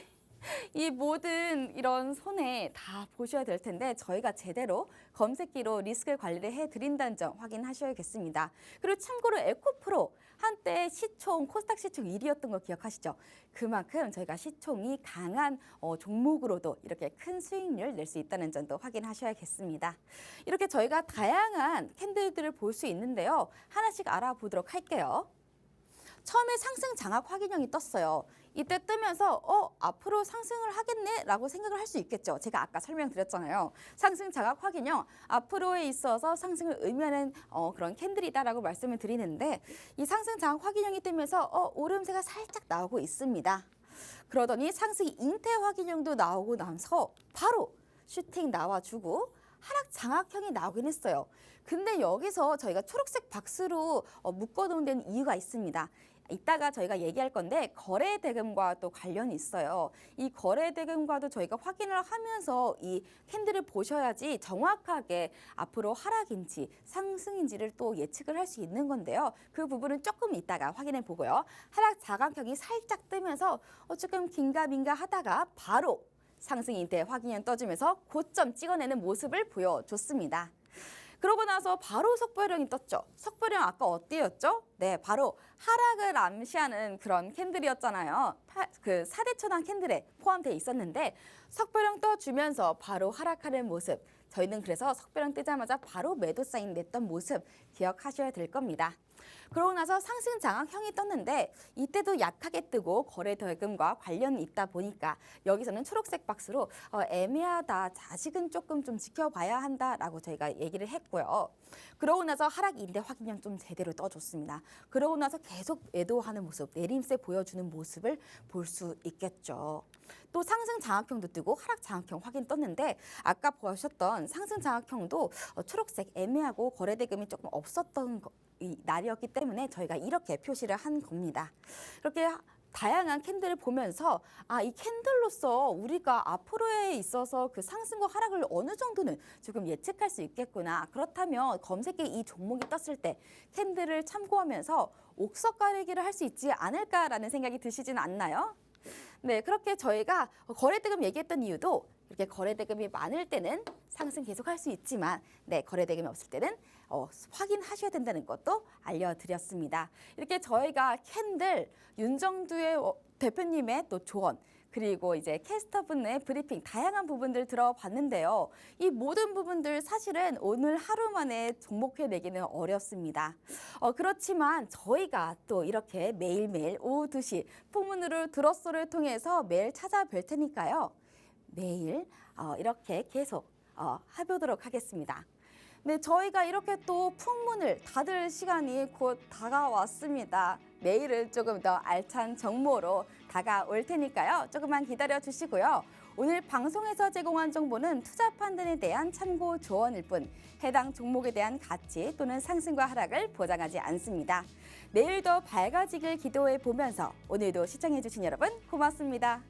모든 이런 손해 다 보셔야 될 텐데 저희가 제대로 검색기로 리스크 관리를 해드린다는 점 확인하셔야겠습니다. 그리고 참고로 에코프로 한때 시총, 코스닥 시총 1위였던 거 기억하시죠? 그만큼 저희가 시총이 강한 종목으로도 이렇게 큰 수익률 낼 수 있다는 점도 확인하셔야겠습니다. 이렇게 저희가 다양한 캔들들을 볼 수 있는데요. 하나씩 알아보도록 할게요. 처음에 상승 장악 확인형이 떴어요. 이때 뜨면서 앞으로 상승을 하겠네 라고 생각을 할 수 있겠죠. 제가 아까 설명드렸잖아요. 상승 장악 확인형, 앞으로에 있어서 상승을 의미하는 그런 캔들이다라고 말씀을 드리는데 이 상승 장악 확인형이 뜨면서 오름세가 살짝 나오고 있습니다. 그러더니 상승 잉태 확인형도 나오고 나서 바로 슈팅 나와주고 하락 장악형이 나오긴 했어요. 근데 여기서 저희가 초록색 박스로 묶어놓은 데는 이유가 있습니다. 이따가 저희가 얘기할 건데 거래 대금과 또 관련이 있어요. 이 거래 대금과도 저희가 확인을 하면서 이 캔들을 보셔야지 정확하게 앞으로 하락인지 상승인지를 또 예측을 할 수 있는 건데요. 그 부분은 조금 이따가 확인해 보고요. 하락 자각형이 살짝 뜨면서 조금 긴가민가 하다가 바로 상승 인대 확인형 떠주면서 고점 찍어내는 모습을 보여줬습니다. 그러고 나서 바로 석별형이 떴죠. 석별형 아까 어때였죠? 네, 바로 하락을 암시하는 그런 캔들이었잖아요. 그 4대 천왕 캔들에 포함되어 있었는데 석별형 떠주면서 바로 하락하는 모습. 저희는 그래서 석별형 뜨자마자 바로 매도 사인 냈던 모습 기억하셔야 될 겁니다. 그러고 나서 상승 장악형이 떴는데 이때도 약하게 뜨고 거래 대금과 관련이 있다 보니까 여기서는 초록색 박스로 애매하다, 아직은 조금 좀 지켜봐야 한다라고 저희가 얘기를 했고요. 그러고 나서 하락 인대 확인형 좀 제대로 떠줬습니다. 그러고 나서 계속 매도하는 모습, 내림세 보여주는 모습을 볼 수 있겠죠. 또 상승 장악형도 뜨고 하락 장악형 확인 떴는데 아까 보셨던 상승 장악형도 초록색 애매하고 거래 대금이 조금 없었던 이 날이었기 때문에 저희가 이렇게 표시를 한 겁니다. 이렇게 다양한 캔들을 보면서 이 캔들로서 우리가 앞으로에 있어서 그 상승과 하락을 어느 정도는 조금 예측할 수 있겠구나. 그렇다면 검색에 이 종목이 떴을 때 캔들을 참고하면서 옥석 가리기를 할 수 있지 않을까라는 생각이 드시진 않나요? 네, 그렇게 저희가 거래대금 얘기했던 이유도 이렇게 거래대금이 많을 때는 상승 계속 할 수 있지만 거래대금이 없을 때는 확인하셔야 된다는 것도 알려드렸습니다. 이렇게 저희가 캔들, 윤정두의 대표님의 또 조언, 그리고 이제 캐스터분의 브리핑 다양한 부분들 들어봤는데요. 이 모든 부분들 사실은 오늘 하루 만에 종목회 내기는 어렵습니다. 그렇지만 저희가 또 이렇게 매일매일 오후 2시 풍문으로 들었소를 통해서 매일 찾아뵐 테니까요. 매일 이렇게 계속 해보도록 하겠습니다. 네, 저희가 이렇게 또 풍문을 닫을 시간이 곧 다가왔습니다. 내일은 조금 더 알찬 정보로 다가올 테니까요. 조금만 기다려 주시고요. 오늘 방송에서 제공한 정보는 투자 판단에 대한 참고 조언일 뿐 해당 종목에 대한 가치 또는 상승과 하락을 보장하지 않습니다. 내일도 밝아지길 기도해 보면서 오늘도 시청해 주신 여러분 고맙습니다.